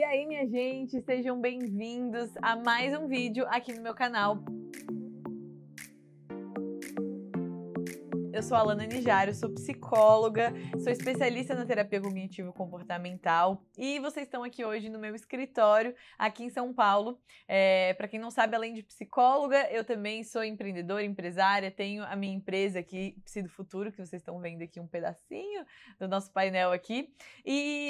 E aí, minha gente, sejam bem-vindos a mais um vídeo aqui no meu canal. Eu sou a Alana Nijário, sou psicóloga, sou especialista na terapia cognitivo-comportamental e vocês estão aqui hoje no meu escritório, aqui em São Paulo. Para quem não sabe, além de psicóloga, eu também sou empreendedora, empresária, tenho a minha empresa aqui, Psi do Futuro, que vocês estão vendo aqui um pedacinho do nosso painel aqui.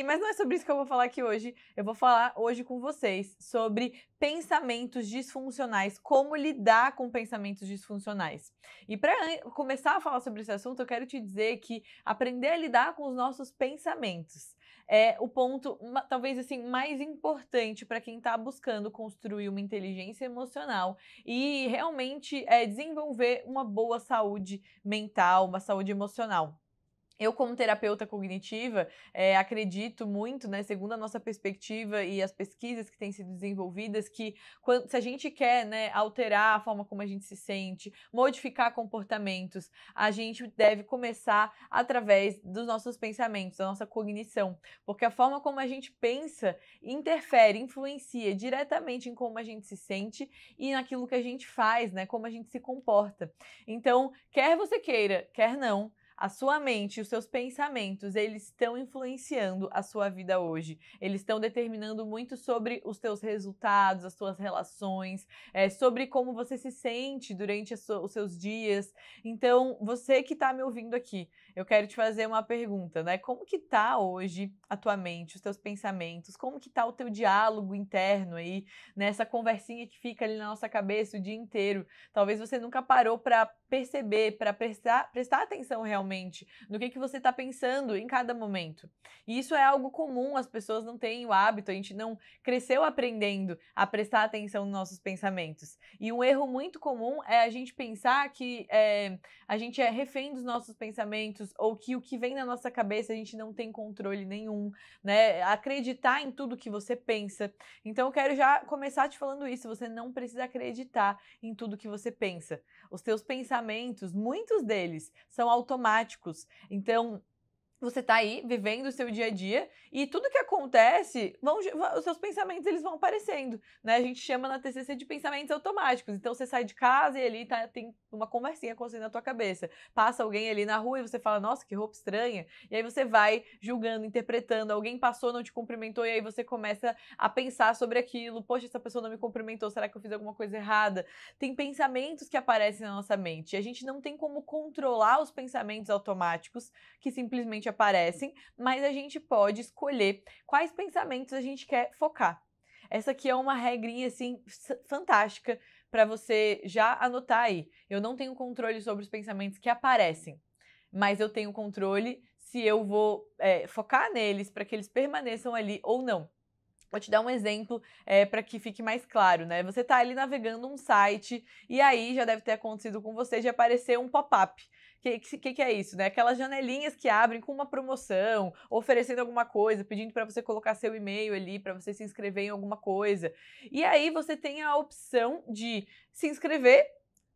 Mas não é sobre isso que eu vou falar aqui hoje, eu vou falar hoje com vocês sobre pensamentos disfuncionais, como lidar com pensamentos disfuncionais. E para começar a falar sobre esse assunto, eu quero te dizer que aprender a lidar com os nossos pensamentos é o ponto, talvez assim, mais importante para quem está buscando construir uma inteligência emocional e realmente desenvolver uma boa saúde mental, uma saúde emocional. Eu, como terapeuta cognitiva, acredito muito, né, segundo a nossa perspectiva e as pesquisas que têm sido desenvolvidas, que se a gente quer, né, alterar a forma como a gente se sente, modificar comportamentos, a gente deve começar através dos nossos pensamentos, da nossa cognição, porque a forma como a gente pensa interfere, influencia diretamente em como a gente se sente e naquilo que a gente faz, né, como a gente se comporta. Então, quer você queira, quer não, a sua mente, os seus pensamentos, eles estão influenciando a sua vida hoje. Eles estão determinando muito sobre os teus resultados, as suas relações, sobre como você se sente durante os seus dias. Então, você que está me ouvindo aqui, eu quero te fazer uma pergunta, né? Como que tá hoje a tua mente, os teus pensamentos? Como que tá o teu diálogo interno aí, nessa conversinha que fica ali na nossa cabeça o dia inteiro? Talvez você nunca parou para perceber, para prestar atenção realmente no que você está pensando em cada momento. E isso é algo comum, as pessoas não têm o hábito, a gente não cresceu aprendendo a prestar atenção nos nossos pensamentos. E um erro muito comum é a gente pensar que a gente é refém dos nossos pensamentos ou que o que vem na nossa cabeça a gente não tem controle nenhum, né? Acreditar em tudo que você pensa. Então eu quero já começar te falando isso, você não precisa acreditar em tudo que você pensa. Os teus pensamentos, muitos deles, são automáticos. Então, você tá aí vivendo o seu dia a dia e tudo que acontece, os seus pensamentos eles vão aparecendo, né? A gente chama na TCC de pensamentos automáticos. Então você sai de casa e ali tem uma conversinha acontecendo na tua cabeça. Passa alguém ali na rua e você fala, nossa, que roupa estranha. E aí você vai julgando, interpretando. Alguém passou, não te cumprimentou e aí você começa a pensar sobre aquilo. Poxa, essa pessoa não me cumprimentou, será que eu fiz alguma coisa errada? Tem pensamentos que aparecem na nossa mente. E a gente não tem como controlar os pensamentos automáticos que simplesmente aparecem, mas a gente pode escolher quais pensamentos a gente quer focar. Essa aqui é uma regrinha assim fantástica para você já anotar aí. Eu não tenho controle sobre os pensamentos que aparecem, mas eu tenho controle se eu vou focar neles para que eles permaneçam ali ou não. Vou te dar um exemplo para que fique mais claro, né? Você está ali navegando um site e aí já deve ter acontecido com você de aparecer um pop-up. Que é isso, né? Aquelas janelinhas que abrem com uma promoção, oferecendo alguma coisa, pedindo para você colocar seu e-mail ali, para você se inscrever em alguma coisa. E aí você tem a opção de se inscrever,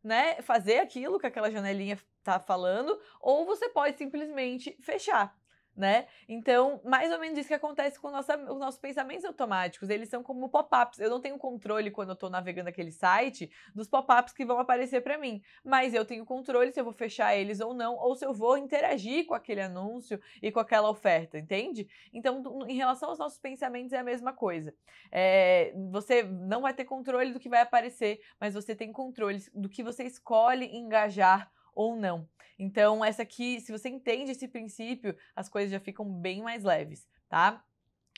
né? Fazer aquilo que aquela janelinha tá falando, ou você pode simplesmente fechar. Né? Então, mais ou menos isso que acontece com os nossos pensamentos automáticos. Eles são como pop-ups. Eu não tenho controle quando eu estou navegando aquele site dos pop-ups que vão aparecer para mim, mas eu tenho controle se eu vou fechar eles ou não, ou se eu vou interagir com aquele anúncio e com aquela oferta, entende? Então, em relação aos nossos pensamentos é a mesma coisa. Você não vai ter controle do que vai aparecer, mas você tem controle do que você escolhe engajar ou não. Então, essa aqui, se você entende esse princípio, as coisas já ficam bem mais leves, tá?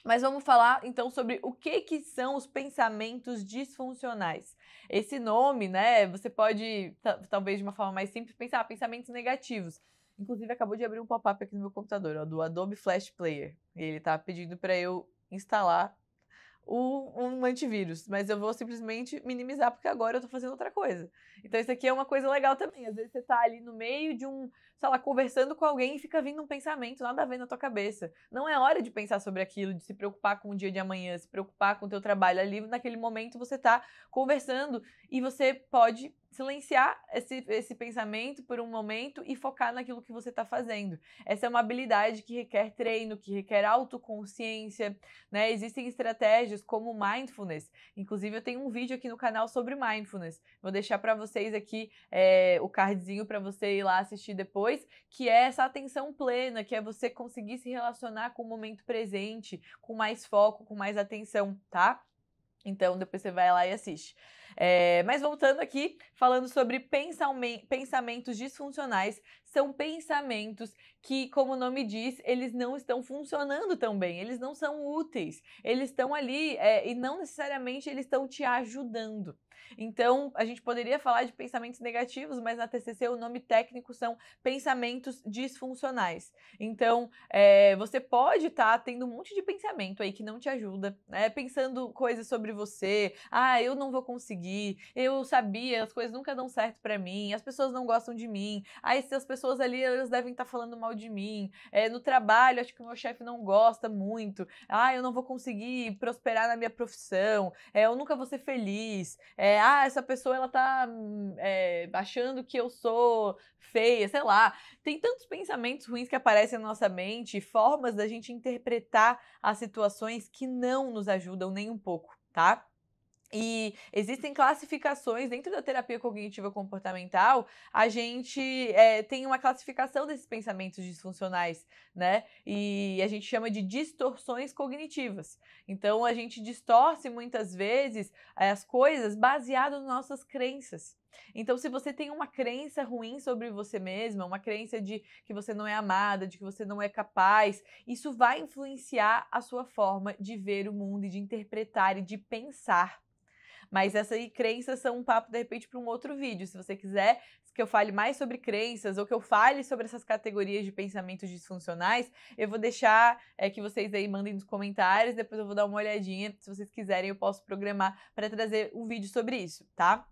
Mas vamos falar então sobre o que são os pensamentos disfuncionais. Esse nome, né, você pode, talvez de uma forma mais simples, pensar pensamentos negativos. Inclusive, acabou de abrir um pop-up aqui no meu computador, ó, do Adobe Flash Player. E ele tá pedindo para eu instalar um antivírus, mas eu vou simplesmente minimizar porque agora eu tô fazendo outra coisa. Então isso aqui é uma coisa legal também. Às vezes você tá ali no meio de sei lá, conversando com alguém e fica vindo um pensamento, nada a ver na tua cabeça. Não é hora de pensar sobre aquilo, de se preocupar com o dia de amanhã, se preocupar com o teu trabalho ali. Naquele momento você tá conversando e você pode silenciar esse pensamento por um momento e focar naquilo que você está fazendo. Essa é uma habilidade que requer treino, que requer autoconsciência, né? Existem estratégias como mindfulness. Inclusive, eu tenho um vídeo aqui no canal sobre mindfulness. Vou deixar para vocês aqui o cardzinho para você ir lá assistir depois, que é essa atenção plena, que é você conseguir se relacionar com o momento presente, com mais foco, com mais atenção, tá? Então, depois você vai lá e assiste. Mas voltando aqui, falando sobre pensamentos disfuncionais, são pensamentos que, como o nome diz, eles não estão funcionando tão bem, eles não são úteis, eles estão ali e não necessariamente eles estão te ajudando. Então, a gente poderia falar de pensamentos negativos, mas na TCC o nome técnico são pensamentos disfuncionais. Então, você pode estar tendo um monte de pensamento aí que não te ajuda, né? Pensando coisas sobre você, eu não vou conseguir, eu sabia, as coisas nunca dão certo pra mim, as pessoas não gostam de mim, essas pessoas ali, elas devem estar falando mal de mim, no trabalho, acho que o meu chefe não gosta muito, eu não vou conseguir prosperar na minha profissão, eu nunca vou ser feliz, essa pessoa, ela tá achando que eu sou feia, sei lá. Tem tantos pensamentos ruins que aparecem na nossa mente, formas da gente interpretar as situações que não nos ajudam nem um pouco, tá? E existem classificações dentro da terapia cognitiva comportamental, a gente tem uma classificação desses pensamentos disfuncionais, né? E a gente chama de distorções cognitivas. Então, a gente distorce muitas vezes as coisas baseado nas nossas crenças. Então, se você tem uma crença ruim sobre você mesma, uma crença de que você não é amada, de que você não é capaz, isso vai influenciar a sua forma de ver o mundo e de interpretar e de pensar. Mas essas crenças são um papo, de repente, para um outro vídeo. Se você quiser que eu fale mais sobre crenças ou que eu fale sobre essas categorias de pensamentos disfuncionais, eu vou deixar que vocês aí mandem nos comentários, depois eu vou dar uma olhadinha. Se vocês quiserem, eu posso programar para trazer um vídeo sobre isso, tá?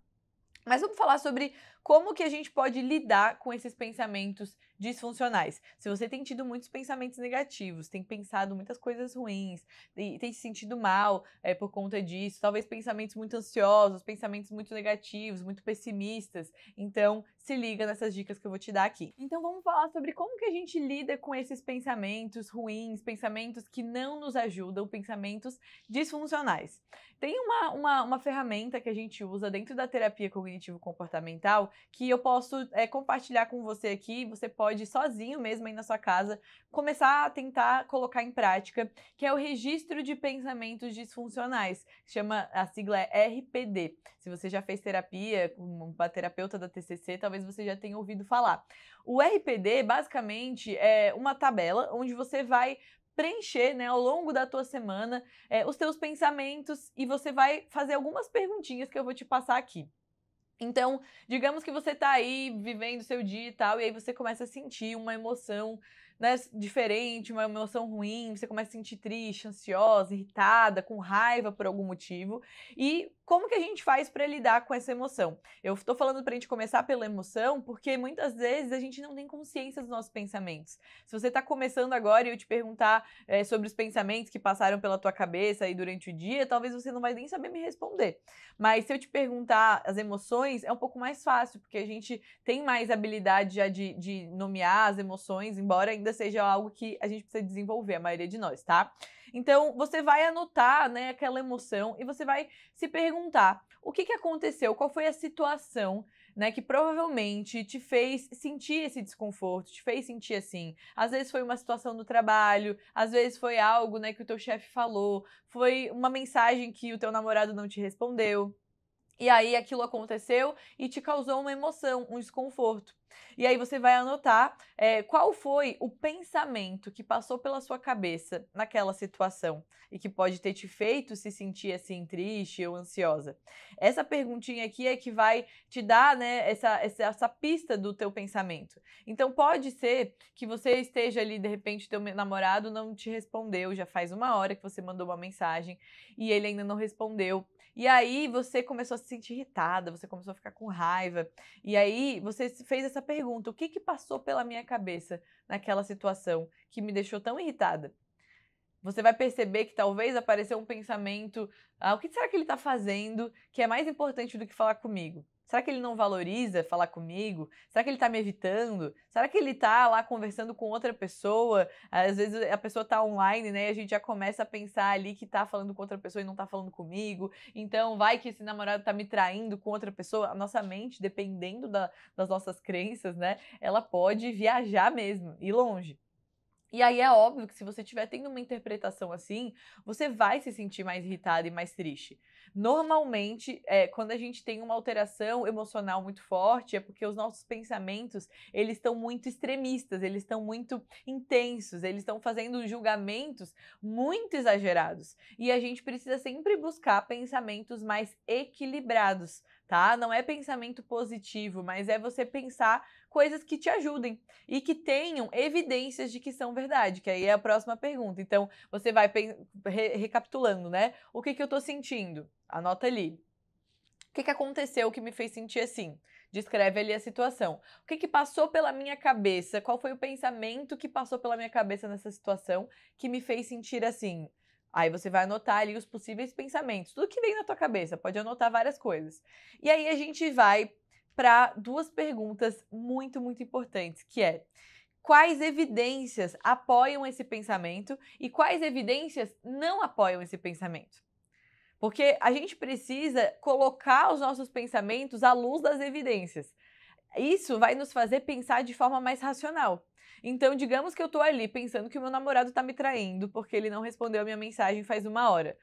Mas vamos falar sobre como que a gente pode lidar com esses pensamentos disfuncionais. Se você tem tido muitos pensamentos negativos, tem pensado muitas coisas ruins, e tem se sentido mal por conta disso, talvez pensamentos muito ansiosos, pensamentos muito negativos, muito pessimistas, então se liga nessas dicas que eu vou te dar aqui. Então vamos falar sobre como que a gente lida com esses pensamentos ruins, pensamentos que não nos ajudam, pensamentos disfuncionais. Tem uma ferramenta que a gente usa dentro da terapia cognitivo-comportamental que eu posso compartilhar com você aqui. Você pode, sozinho mesmo aí na sua casa, começar a tentar colocar em prática, que é o registro de pensamentos disfuncionais. A sigla é RPD. Se você já fez terapia com uma terapeuta da TCC, talvez você já tenha ouvido falar. O RPD, basicamente, é uma tabela onde você vai preencher, né, ao longo da tua semana, os teus pensamentos, e você vai fazer algumas perguntinhas que eu vou te passar aqui. Então, digamos que você tá aí vivendo o seu dia e tal, e aí você começa a sentir uma emoção, né, diferente, uma emoção ruim, você começa a sentir triste, ansiosa, irritada, com raiva por algum motivo. E como que a gente faz para lidar com essa emoção? Eu estou falando para a gente começar pela emoção, porque muitas vezes a gente não tem consciência dos nossos pensamentos. Se você está começando agora e eu te perguntar sobre os pensamentos que passaram pela tua cabeça aí durante o dia, talvez você não vai nem saber me responder. Mas se eu te perguntar as emoções, é um pouco mais fácil, porque a gente tem mais habilidade já de nomear as emoções, embora ainda seja algo que a gente precisa desenvolver, a maioria de nós, tá? Então, você vai anotar, né, aquela emoção e você vai se perguntar o que aconteceu, qual foi a situação, né, que provavelmente te fez sentir esse desconforto, te fez sentir assim. Às vezes foi uma situação no trabalho, às vezes foi algo, né, que o teu chefe falou, foi uma mensagem que o teu namorado não te respondeu. E aí aquilo aconteceu e te causou uma emoção, um desconforto. E aí você vai anotar qual foi o pensamento que passou pela sua cabeça naquela situação e que pode ter te feito se sentir assim triste ou ansiosa. Essa perguntinha aqui é que vai te dar, né, essa pista do teu pensamento. Então pode ser que você esteja ali, de repente, teu namorado não te respondeu, já faz 1 hora que você mandou uma mensagem e ele ainda não respondeu. E aí você começou a se sentir irritada, você começou a ficar com raiva. E aí você fez essa pergunta: o que passou pela minha cabeça naquela situação que me deixou tão irritada? Você vai perceber que talvez apareceu um pensamento: o que será que ele está fazendo que é mais importante do que falar comigo? Será que ele não valoriza falar comigo? Será que ele tá me evitando? Será que ele tá lá conversando com outra pessoa? Às vezes a pessoa tá online, né? E a gente já começa a pensar ali que tá falando com outra pessoa e não tá falando comigo. Então, vai que esse namorado tá me traindo com outra pessoa. A nossa mente, dependendo das nossas crenças, né? Ela pode viajar mesmo, ir longe. E aí é óbvio que se você estiver tendo uma interpretação assim, você vai se sentir mais irritada e mais triste. Normalmente, quando a gente tem uma alteração emocional muito forte, é porque os nossos pensamentos, eles estão muito extremistas, eles estão muito intensos, eles estão fazendo julgamentos muito exagerados. E a gente precisa sempre buscar pensamentos mais equilibrados, tá? Não é pensamento positivo, mas é você pensar coisas que te ajudem e que tenham evidências de que são verdade, que aí é a próxima pergunta. Então, você vai recapitulando, né? O que eu tô sentindo? Anota ali. O que aconteceu que me fez sentir assim? Descreve ali a situação. O que passou pela minha cabeça? Qual foi o pensamento que passou pela minha cabeça nessa situação que me fez sentir assim? Aí você vai anotar ali os possíveis pensamentos, tudo que vem na tua cabeça, pode anotar várias coisas. E aí a gente vai para duas perguntas muito, muito importantes, que é: quais evidências apoiam esse pensamento e quais evidências não apoiam esse pensamento? Porque a gente precisa colocar os nossos pensamentos à luz das evidências. Isso vai nos fazer pensar de forma mais racional. Então, digamos que eu tô ali pensando que o meu namorado tá me traindo porque ele não respondeu a minha mensagem faz 1 hora.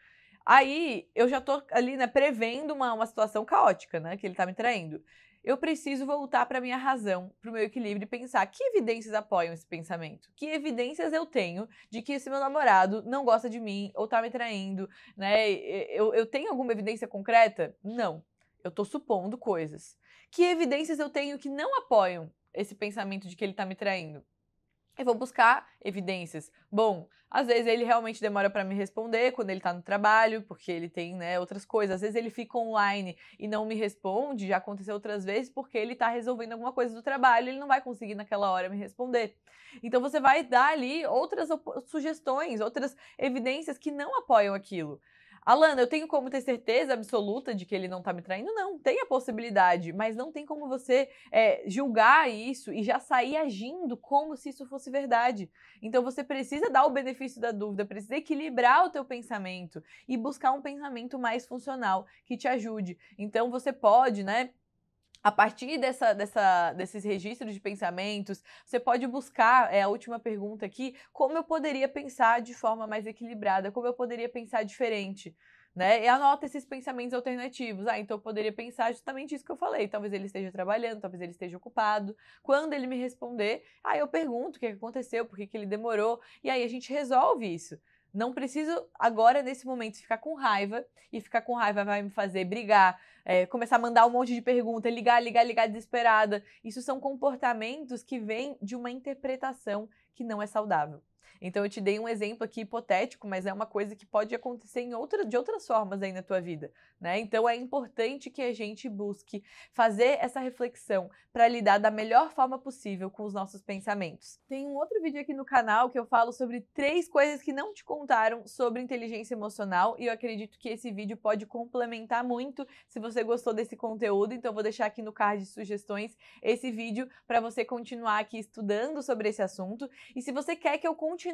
Aí, eu já tô ali, né, prevendo uma situação caótica, né, que ele tá me traindo. Eu preciso voltar para minha razão, para o meu equilíbrio e pensar que evidências apoiam esse pensamento? Que evidências eu tenho de que esse meu namorado não gosta de mim ou tá me traindo, né? Eu tenho alguma evidência concreta? Não. Eu tô supondo coisas. Que evidências eu tenho que não apoiam esse pensamento de que ele tá me traindo? Eu vou buscar evidências. Bom, às vezes ele realmente demora para me responder quando ele tá no trabalho, porque ele tem, né, outras coisas. Às vezes ele fica online e não me responde, já aconteceu outras vezes, porque ele tá resolvendo alguma coisa do trabalho, ele não vai conseguir naquela hora me responder. Então você vai dar ali outras sugestões, outras evidências que não apoiam aquilo. Alana, eu tenho como ter certeza absoluta de que ele não tá me traindo? Não, tem a possibilidade, mas não tem como você julgar isso e já sair agindo como se isso fosse verdade. Então você precisa dar o benefício da dúvida, precisa equilibrar o teu pensamento e buscar um pensamento mais funcional que te ajude. Então você pode, né, a partir desses registros de pensamentos, você pode buscar, a última pergunta aqui, como eu poderia pensar de forma mais equilibrada, como eu poderia pensar diferente, né? E anota esses pensamentos alternativos. Ah, então eu poderia pensar justamente isso que eu falei. Talvez ele esteja trabalhando, talvez ele esteja ocupado. Quando ele me responder, aí eu pergunto o que aconteceu, por que ele demorou, e aí a gente resolve isso. Não preciso agora, nesse momento, ficar com raiva, e ficar com raiva vai me fazer brigar, começar a mandar um monte de pergunta, ligar desesperada. Isso são comportamentos que vêm de uma interpretação que não é saudável. Então eu te dei um exemplo aqui hipotético, mas é uma coisa que pode acontecer de outras formas aí na tua vida, né? Então é importante que a gente busque fazer essa reflexão para lidar da melhor forma possível com os nossos pensamentos. Tem um outro vídeo aqui no canal que eu falo sobre 3 coisas que não te contaram sobre inteligência emocional e eu acredito que esse vídeo pode complementar muito se você gostou desse conteúdo, então eu vou deixar aqui no card de sugestões esse vídeo para você continuar aqui estudando sobre esse assunto. E se você quer que eu continue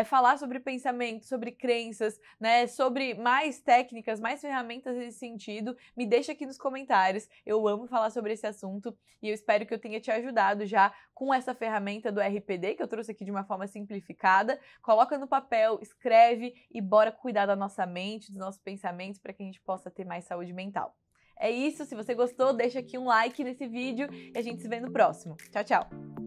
falar sobre pensamento, sobre crenças, né, sobre mais técnicas, mais ferramentas nesse sentido, me deixa aqui nos comentários. Eu amo falar sobre esse assunto e eu espero que eu tenha te ajudado já com essa ferramenta do RPD, que eu trouxe aqui de uma forma simplificada. Coloca no papel, escreve e bora cuidar da nossa mente, dos nossos pensamentos, para que a gente possa ter mais saúde mental. É isso, se você gostou, deixa aqui um like nesse vídeo e a gente se vê no próximo. Tchau, tchau!